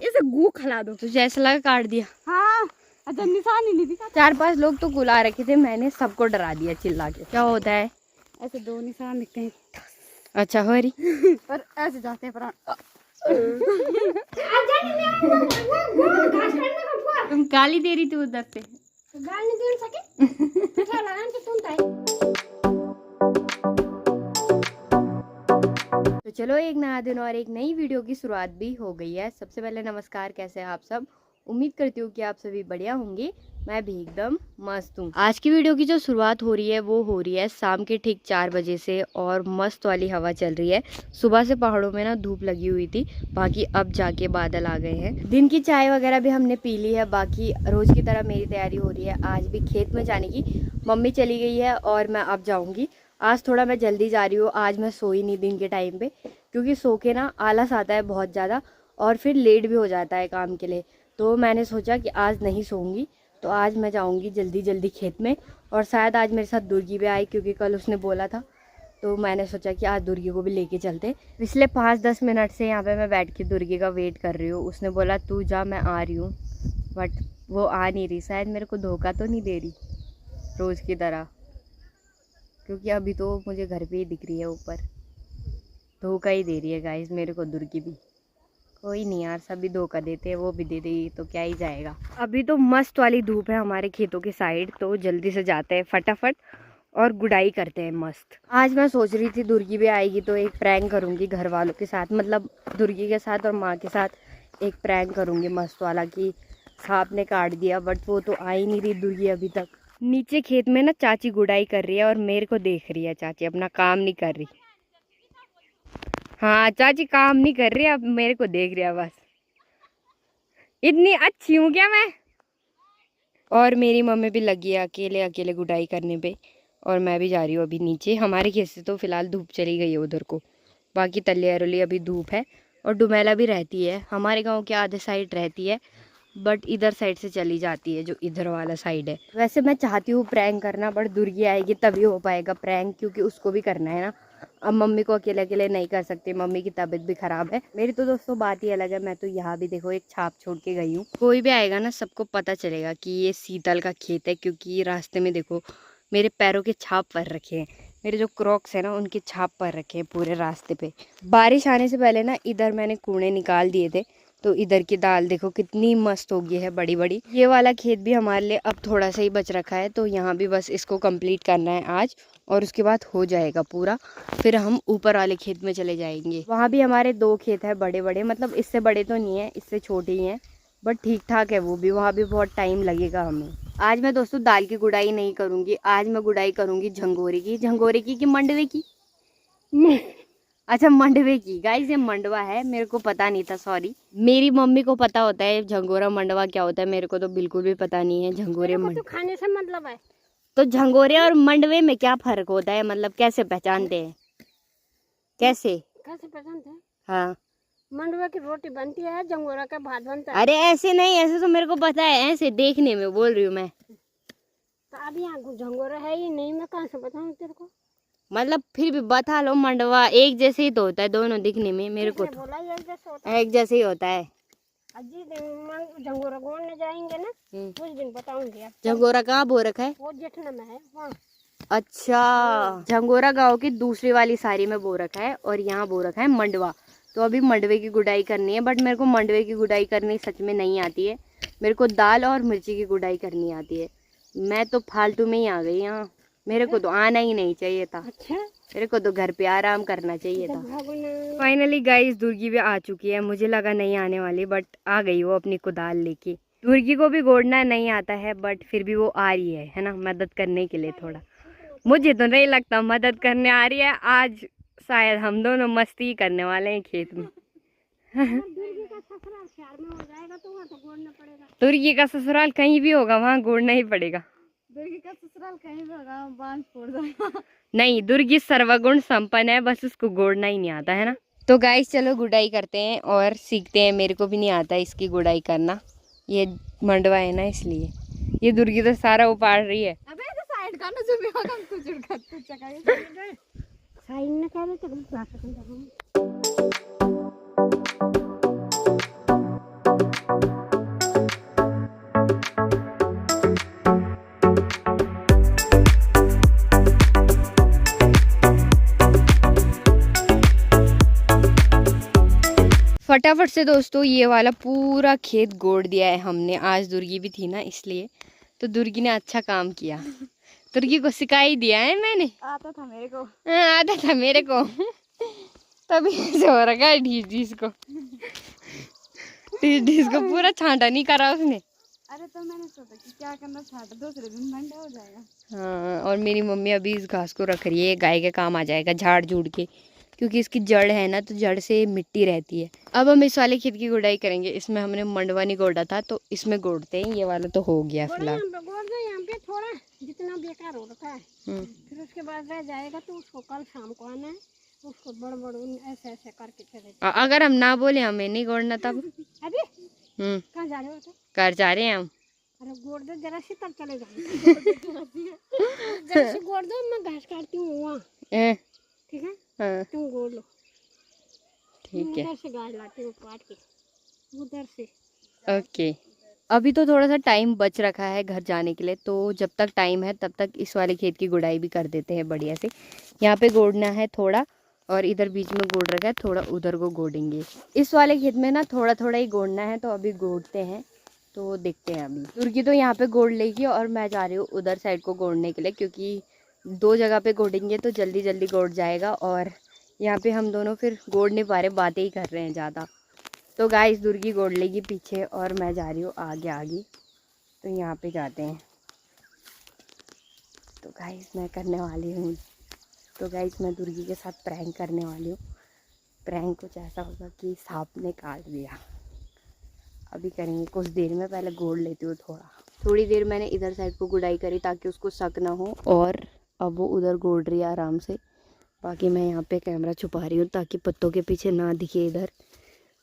इसे गू खिला दो। तुझे ऐसा लगा काट दिया? हाँ, अच्छा निशान ही नहीं दिखा। 4-5 लोग तो बुला रखे थे, मैंने सबको डरा दिया चिल्ला के। क्या होता है? ऐसे 2 निशान दिखते हैं। अच्छा हो रही पर ऐसे जाते हैं प्राण। तुम गाली दे रही थी उधर से। गाली दे सके तो चलो एक नया दिन और एक नई वीडियो की शुरुआत भी हो गई है। सबसे पहले नमस्कार, कैसे हैं आप सब? उम्मीद करती हूँ कि आप सभी बढ़िया होंगे। मैं भी एकदम मस्त हूँ। आज की वीडियो की जो शुरुआत हो रही है वो हो रही है शाम के ठीक 4 बजे से और मस्त वाली हवा चल रही है। सुबह से पहाड़ों में ना धूप लगी हुई थी, बाकी अब जाके बादल आ गए हैं। दिन की चाय वगैरह भी हमने पी ली है। बाकी रोज की तरह मेरी तैयारी हो रही है आज भी खेत में जाने की। मम्मी चली गई है और मैं अब जाऊँगी। आज थोड़ा मैं जल्दी जा रही हूँ। आज मैं सोई नहीं दिन के टाइम पे, क्योंकि सो के ना आलस आता है बहुत ज़्यादा और फिर लेट भी हो जाता है काम के लिए। तो मैंने सोचा कि आज नहीं सोऊंगी, तो आज मैं जाऊंगी जल्दी जल्दी खेत में। और शायद आज मेरे साथ दुर्गी भी आई, क्योंकि कल उसने बोला था, तो मैंने सोचा कि आज दुर्गी को भी लेके चलते। पिछले 5-10 मिनट से यहाँ पे मैं बैठ के दुर्गी का वेट कर रही हूँ। उसने बोला तू जा, मैं आ रही हूँ, बट वो आ नहीं रही। शायद मेरे को धोखा तो नहीं दे रही रोज़ की तरह, क्योंकि अभी तो मुझे घर पे ही दिख रही है ऊपर। धोखा ही दे रही है गाइस मेरे को दुर्गी भी। कोई नहीं यार, सभी धोखा देते हैं, वो भी दे देगी तो क्या ही जाएगा। अभी तो मस्त वाली धूप है हमारे खेतों की साइड, तो जल्दी से जाते हैं फटाफट और गुड़ाई करते हैं मस्त। आज मैं सोच रही थी दुर्गी भी आएगी तो एक प्रैंक करूंगी घर वालों के साथ, मतलब दुर्गी के साथ और माँ के साथ एक प्रैंक करूंगी मस्त वाला कि सांप ने काट दिया। बट वो तो आ ही नहीं रही दुर्गी अभी तक। नीचे खेत में ना चाची गुड़ाई कर रही है और मेरे को देख रही है। चाची अपना काम नहीं कर रही। हाँ चाची काम नहीं कर रही, अब मेरे को देख रही है बस। इतनी अच्छी हूँ क्या मैं? और मेरी मम्मी भी लगी है अकेले अकेले गुड़ाई करने पे, और मैं भी जा रही हूँ अभी नीचे। हमारे खेत से तो फिलहाल धूप चली गई है उधर को, बाकी तले अरली अभी धूप है। और डुमेला भी रहती है हमारे गांव के आधे साइड रहती है, बट इधर साइड से चली जाती है जो इधर वाला साइड है। वैसे मैं चाहती हूँ प्रैंक करना, बट दुर्गी आएगी तभी हो पाएगा प्रैंक, क्योंकि उसको भी करना है ना। अब मम्मी को अकेले अकेले नहीं कर सकती, मम्मी की तबीयत भी खराब है। मेरी तो दोस्तों बात ही अलग है। मैं तो यहाँ भी देखो एक छाप छोड़ के गई हूँ। कोई भी आएगा ना सबको पता चलेगा कि ये शीतल का खेत है, क्योंकि रास्ते में देखो मेरे पैरों के छाप पर रखे हैं। मेरे जो क्रॉक्स है ना उनके छाप पर रखे हैं पूरे रास्ते पे। बारिश आने से पहले ना इधर मैंने कूड़े निकाल दिए थे, तो इधर की दाल देखो कितनी मस्त हो गई है बड़ी बड़ी। ये वाला खेत भी हमारे लिए अब थोड़ा सा ही बच रखा है, तो यहाँ भी बस इसको कंप्लीट करना है आज, और उसके बाद हो जाएगा पूरा। फिर हम ऊपर वाले खेत में चले जाएंगे। वहाँ भी हमारे 2 खेत है बड़े बड़े, मतलब इससे बड़े तो नहीं है, इससे छोटे ही हैं, बट ठीक ठाक है वो भी। वहाँ भी बहुत टाइम लगेगा हमें। आज मैं दोस्तों दाल की गुड़ाई नहीं करूँगी, आज मैं गुड़ाई करूँगी झंगोरे की। झंगोरे की कि मंडवे की? अच्छा मंडवे की। गाइस ये मंडवा है, मेरे को पता नहीं था, सॉरी। मेरी मम्मी को पता होता है झंगोरा मंडवा क्या होता है, मेरे को तो बिल्कुल भी पता नहीं है। झंगोरे तो खाने से मतलब है, तो झंगोरे और मंडवे में क्या फर्क होता है, मतलब कैसे पहचानते हैं? कैसे पहचानते हैं? हाँ, मंडवा की रोटी बनती है, झंगोरा का भात बनता है। अरे ऐसे नहीं, ऐसे तो मेरे को पता है, ऐसे देखने में बोल रही हूँ मैं। तो अब यहाँ झंगोरा है ही नहीं, मैं कहाँ से बताऊँ तेरे को? मतलब फिर भी बता लो, मंडवा एक जैसे ही तो होता है दोनों दिखने में। मेरे को तो एक जैसे ही होता है। झंगोरा घूमने जाएंगे ना कुछ दिन बताऊंगी। झंगोरा कहाँ बो रखा है? वो जेठना में है वहाँ। अच्छा, झंगोरा गांव की दूसरी वाली साड़ी में बो रखा है, और यहाँ बो रखा है मंडवा। तो अभी मंडवे की गुड़ाई करनी है, बट मेरे को मंडवे की गुड़ाई करनी सच में नहीं आती है। मेरे को दाल और मिर्ची की गुड़ाई करनी आती है। मैं तो फालतू में ही आ गई यहाँ, मेरे को तो आना ही नहीं चाहिए था। अच्छा, मेरे को तो घर पे आराम करना चाहिए था। फाइनली गाइस दुर्गी भी आ चुकी है। मुझे लगा नहीं आने वाली, बट आ गई वो अपनी कुदाल लेके। दुर्गी को भी गोड़ना नहीं आता है, बट फिर भी वो आ रही है ना, मदद करने के लिए। थोड़ा मुझे तो नहीं लगता मदद करने आ रही है आज, शायद हम दोनों मस्ती करने वाले हैं खेत में। दुर्गी का ससुराल कहीं भी होगा, वहाँ गोड़ना ही पड़ेगा। दुर्गी का ससुराल कहीं भी होगा, बांध फोड़ जाएगा। नहीं, दुर्गी सर्वगुण संपन्न है, बस उसको गोड़ना ही नहीं आता है ना। तो गाइस चलो गुड़ाई करते हैं और सीखते हैं। मेरे को भी नहीं आता इसकी गुड़ाई करना, ये मंडवा है ना इसलिए। ये दुर्गी तो सारा उपाड़ रही है। अबे तो साइड छिड़का ना जो भी होगा तू छिड़का तू चकाए साइन ना करे तो हम बात करेंगे। फटाफट से दोस्तों ये वाला पूरा खेत गोड़ दिया है हमने। आज दुर्गी भी थी ना इसलिए, तो दुर्गी ने अच्छा काम किया। दुर्गी को सिखा ही दिया है मैंने। आता था मेरे को। आता था मेरे को। तभी ऐसे हो रखा है ढीस ढीस को। ढीस ढीस को पूरा छांटा नहीं करा उसने। अरे तो मैंने सोचा कि क्या करना, छांटा दूसरे दिन मंडा हो जाएगा। हाँ, और मेरी मम्मी अभी इस घास को रख रही है, गाय के काम आ जाएगा झाड़ झूड़ के, क्योंकि इसकी जड़ है ना, तो जड़ से मिट्टी रहती है। अब हम इस वाले खेत की गुड़ाई करेंगे। इसमें हमने मंडवा नहीं गोड़ा था, तो इसमें गोड़ते हैं। ये वाला तो हो गया फिलहाल। यहाँ पे थोड़ा जितना बेकार हो रखा है, फिर उसके बाद रह जाएगा तो उसको कल शाम को आना है, उसको बड़ ऐसे ऐसे करके चले। अगर हम ना बोले हमें नहीं गोड़ना तब? अभी कहाँ जा रहे हो? तो घर जा रहे हैं हम। अरे गोड़ दो जरा सी, तब चले जाएंगे। जरा सी गोड़ दो, मैं घास काटती हूँ वहाँ, ठीक है? हाँ तुम गोड़ लो, ठीक है। उधर से घास लाती हूँ काट के, उधर से। ओके, अभी तो थोड़ा सा टाइम बच रखा है घर जाने के लिए, तो जब तक टाइम है तब तक इस वाले खेत की गुड़ाई भी कर देते हैं बढ़िया से। यहाँ पे गोड़ना है थोड़ा, और इधर बीच में गोड़ रखा है थोड़ा, उधर को गोड़ेंगे। इस वाले खेत में ना थोड़ा थोड़ा ही गोड़ना है, तो अभी गोड़ते हैं, तो देखते हैं। अभी दुर्गी तो यहाँ पे गोड़ लेगी और मैं जा रही हूँ उधर साइड को गोड़ने के लिए, क्योंकि 2 जगह पे गोड़ेंगे तो जल्दी जल्दी गोड़ जाएगा। और यहाँ पे हम दोनों फिर गोड़ नहीं पा रहे, बातें ही कर रहे हैं ज़्यादा। तो गाइस दुर्गी गोड़ लेगी पीछे और मैं जा रही हूँ आगे आगे। तो यहाँ पे जाते हैं। तो गाइस मैं करने वाली हूँ, तो गाइस मैं दुर्गी के साथ प्रैंक करने वाली हूँ। प्रैंक कुछ ऐसा होगा कि सांप ने काट दिया। अभी करेंगे कुछ देर में, पहले गोड़ लेती हूँ थोड़ी देर। मैंने इधर साइड को गुड़ाई करी ताकि उसको शक ना हो, और अब वो उधर गोड़ रही है आराम से। बाकी मैं यहाँ पे कैमरा छुपा रही हूँ ताकि पत्तों के पीछे ना दिखे इधर,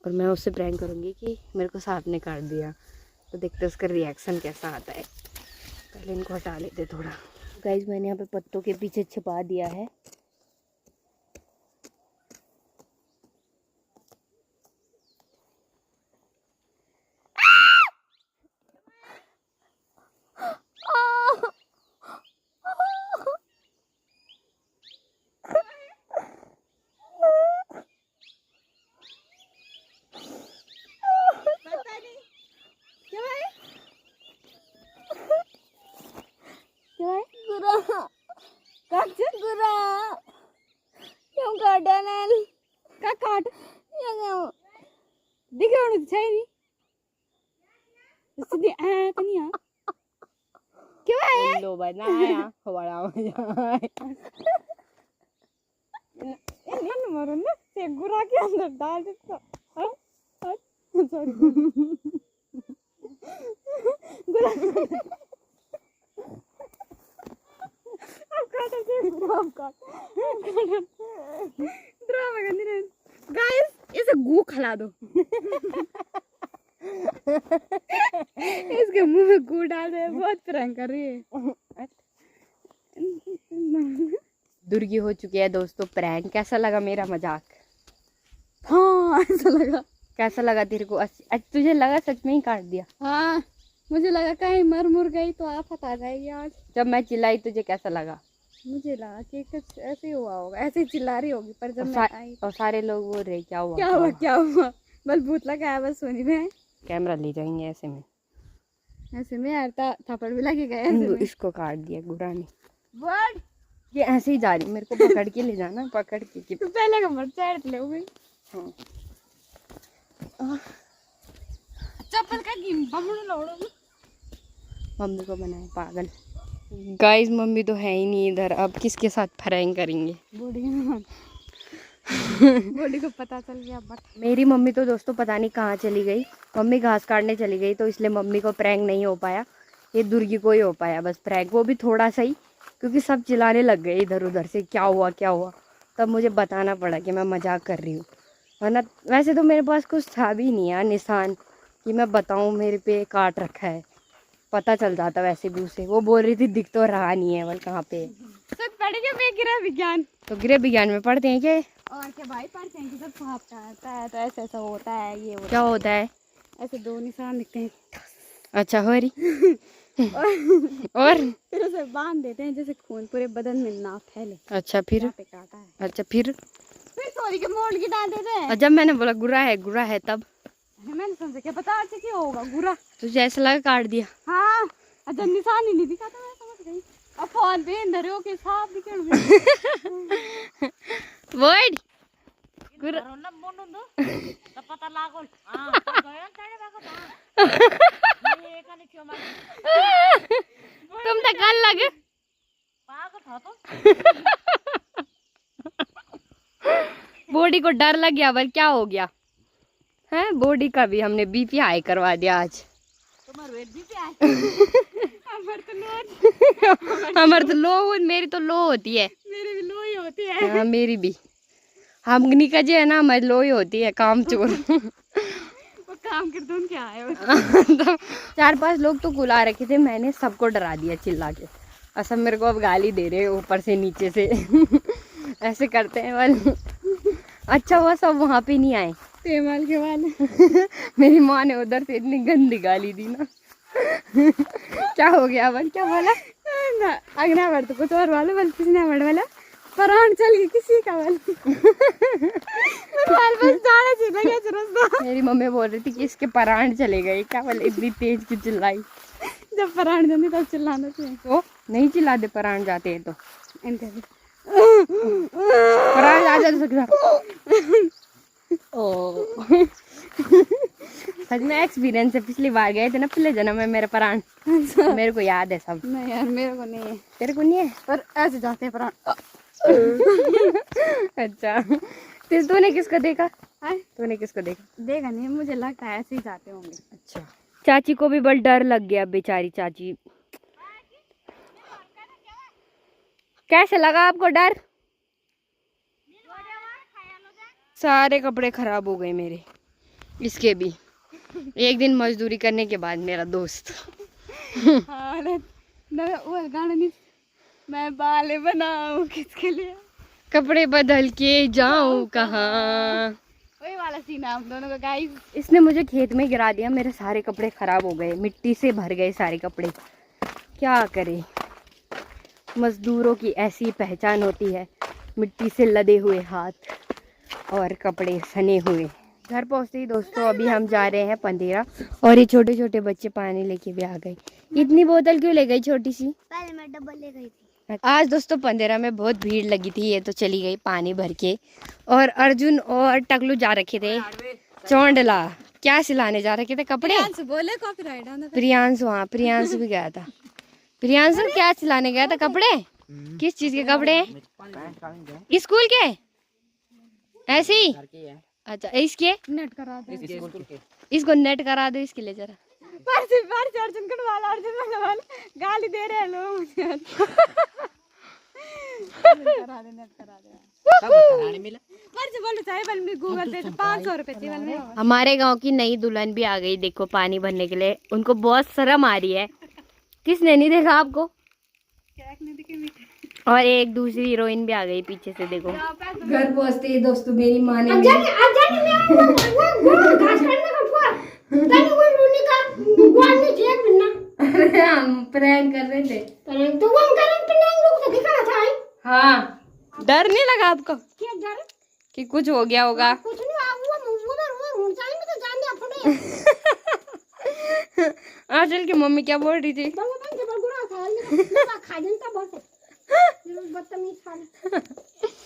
और मैं उससे प्रैंक करूँगी कि मेरे को सांप ने काट दिया। तो देखते उसका रिएक्शन कैसा आता है। पहले इनको हटा लेते थोड़ा। गाइस मैंने यहाँ पे पत्तों के पीछे छुपा दिया है। क्यों काटा नैल का काट दिखे होने तो चाहिए नहीं सीधे आ कनिया क्यों है लो बनाया हमारा मजा इन मरो ना से गुरा के अंदर डाल देता सॉरी गुरा ड्रामा करनी रहे। गाइस इसे गू खिला दो। इसके मुंह में गू डाल दे, बहुत प्रैंक कर रही है। दुर्गी हो चुकी है दोस्तों प्रैंक। कैसा लगा मेरा मजाक? हाँ ऐसा लगा। कैसा लगा तेरे को? तुझे लगा सच में ही काट दिया? हाँ मुझे लगा कहीं मर मुर गई तो आफत आ जाएगी आज। जब मैं चिल्लाई तुझे कैसा लगा? मुझे लगा कि कुछ ऐसे ही हुआ होगा, ऐसे ही चिल्ला रही होगी, पर जब मैं आई और सारे लोग बोल रहे क्या हुआ क्या हुआ क्या हुआ, बस भूत लगा है बस सोनी में। कैमरा ले जाएंगे ऐसे में यार, थप्पड़ भी लगेगा ऐसे। इसको काट दिया गुरा ने। वर्ड ये ऐसे ही जा रही, मेरे को पकड़ के ले जाना, पकड़ के। तू पहले का मर चैट ले गई। हाँ चप्पल का मम्मी को बनाए पागल। गाइस मम्मी तो है ही नहीं इधर, अब किसके साथ प्रैंक करेंगे? बॉडी को पता चल गया। बट मेरी मम्मी तो दोस्तों पता नहीं कहाँ चली गई। मम्मी घास काटने चली गई, तो इसलिए मम्मी को प्रैंक नहीं हो पाया। ये दुर्गी को ही हो पाया बस प्रैंक, वो भी थोड़ा सा ही, क्योंकि सब चिल्लाने लग गए इधर उधर से क्या हुआ क्या हुआ। तब मुझे बताना पड़ा कि मैं मजाक कर रही हूँ, वरना वैसे तो मेरे पास कुछ था भी नहीं यार निशान कि मैं बताऊँ मेरे पे काट रखा है। पता चल जाता वैसे भी उसे। वो बोल रही थी दिख तो रहा नहीं है वो कहाँ पे। सब पढ़ेंगे मैं गृह विज्ञान। तो गृह विज्ञान में पढ़ते हैं क्या? और क्या भाई, पढ़ते हैं कि जब भापता आता है तो ऐसा ऐसा होता है, ये क्या होता है? ऐसे 2 निशान दिखते हैं। अच्छा हो रही। और फिर उसे बांध देते हैं जैसे खून पूरे बदन में ना फैले। अच्छा फिर? पे काटा है। अच्छा फिर सॉरी के मोड़ की डाल देते हैं। जब मैंने बोला गुरा है तब मैंने समझा क्या पता अच्छा क्या होगा गुरा। तुझे ऐसा लगा काट दिया? हाँ, अच्छा निशान ही नहीं दिखा तो मैं समझ गई। अब फोन पे अंदर हो के साफ दिखण में। वर्ड गुरा पता लागल। हां तो गया तेरे बाको ये कने क्यों मार तुम तो कल लगे पागल था तो। बॉडी को डर लग गया पर क्या हो गया है? बॉडी का भी हमने बीपी हाई करवा दिया आज। तुम्हारा वेट बीपी हाई। हमारे तो लो, मेरी तो लो होती है। मेरी भी लो ही होती है। हाँ मेरी भी। हम निका जी है ना, हमारी लो ही होती है काम चोर। वो काम कर तुम क्या आए? तो 4-5 लोग तो बुला रखे थे, मैंने सबको डरा दिया चिल्ला के। असम मेरे को अब गाली दे रहे ऊपर से नीचे से। ऐसे करते हैं वाले। अच्छा हुआ सब वहाँ पे नहीं आए। तेमल के वाले। मेरी माँ ने उधर से इतनी गंदी गाली दी ना। क्या हो गया बल? क्या बोला? अगना बढ़ तो कुछ और वाले बल किसने बढ़ वाला प्राण चल गई किसी का बल। बस जाने से लगे रास्ता। मेरी मम्मी बोल रही थी कि इसके प्राण चले गए। क्या बोले इतनी तेज की चिल्लाई? जब प्राण जाते तब चिल्लाना चाहिए। तो नहीं चिल्लाते प्राण जाते हैं तो। इनके प्राण आ जाते ओ। सच में एक्सपीरियंस है, पिछली बार गए थे ना पिछले जन्म में मेरे प्राण। मेरे को याद है सब। नहीं यार मेरे को नहीं है। तेरे को नहीं है? पर ऐसे जाते हैं प्राण। अच्छा फिर तूने किसको देखा? है तूने किसको देखा? देखा नहीं, मुझे लगता है ऐसे ही जाते होंगे। अच्छा चाची को भी बड़ा डर लग गया, बेचारी चाची। कैसे लगा आपको डर? सारे कपड़े खराब हो गए मेरे, इसके भी। एक दिन मजदूरी करने के बाद मेरा दोस्त। हाँ वो गाना नहीं, मैं बाले बनाऊं किसके लिए, कपड़े बदल के जाऊं कहाँ। वही वाला सीन है हम दोनों का गाइस। इसने मुझे खेत में गिरा दिया, मेरे सारे कपड़े खराब हो गए, मिट्टी से भर गए सारे कपड़े। क्या करे, मजदूरों की ऐसी पहचान होती है, मिट्टी से लदे हुए हाथ और कपड़े सने हुए। घर पहुंचते ही दोस्तों अभी हम जा रहे हैं पंदेरा, और ये छोटे छोटे बच्चे पानी लेके भी आ गए। इतनी बोतल क्यों ले गई छोटी सी? पहले मैं डब्बल ले गई थी। आज दोस्तों पंदेरा में बहुत भीड़ लगी थी, ये तो चली गई पानी भर के। और अर्जुन और टकलू जा रखे थे चौंडला। क्या सिलाने जा रखे थे? कपड़े। बोले कॉपीराइट आना। प्रियांशु, हाँ प्रियांशु भी गया था। प्रियांशु क्या सिलाने गया था? कपड़े। किस चीज के कपड़े? स्कूल के ऐसे ही? अच्छा इसके नेट करा दे, इसको नेट करा दो इसके लिए जरा। अर्जुन कटवाल गाली दे रहे हैं लोग मुझे। करा दे, नेट करा दे। बोलो चाहे बल में गूगल पे 500 रुपए थी बल में। हमारे गांव की नई दुल्हन भी आ गई, देखो पानी भरने के लिए। उनको बहुत शर्म आ रही है। किसने नहीं देखा आपको? और एक दूसरी हीरोइन भी आ गई पीछे से, देखो। घर पहुंचते ही दोस्तों मेरी माँ ने हम प्रैंक कर रहे थे। तो वो लोग तो दिखा था। हाँ डर नहीं लगा आपको क्या डर कि कुछ हो गया होगा? कुछ नहीं, आप वो उधर ऊंचाई में तो जाने अपने। आंचल की मम्मी क्या बोल रही थी?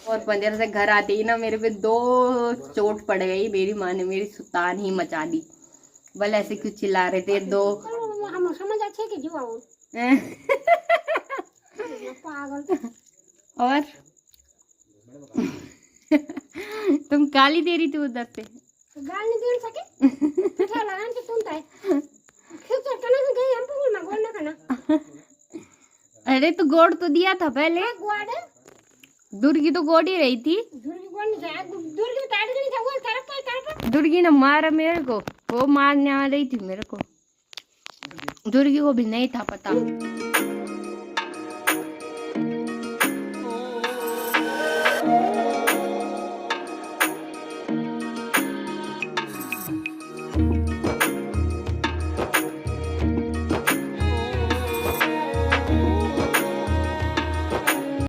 और पंजर से घर आते ही ना मेरे पे 2 चोट पड़ गई। मेरी माँ ने मेरी सुतान ही मचा दी। बल ऐसे क्यों चिल्ला रहे थे? 2 हम समझ अच्छे कि जुआ पागल। और तुम गाली दे रही थी उधर से। गाली दे सके पिठा लगान के सुनता है। फिर तो कना से गई हम पूल में गोल ना करना। अरे तो गोड़ तो दिया था पहले। गोड़ दुर्गी तो गोड़ ही रही थी। दुर्गी गोड़ नहीं जाए, दुर्गी ताड़ नहीं था, वो तरफ दुर्गी ने मारा मेरे को, वो मारने आ रही थी मेरे को। दुर्गी को भी नहीं था पता।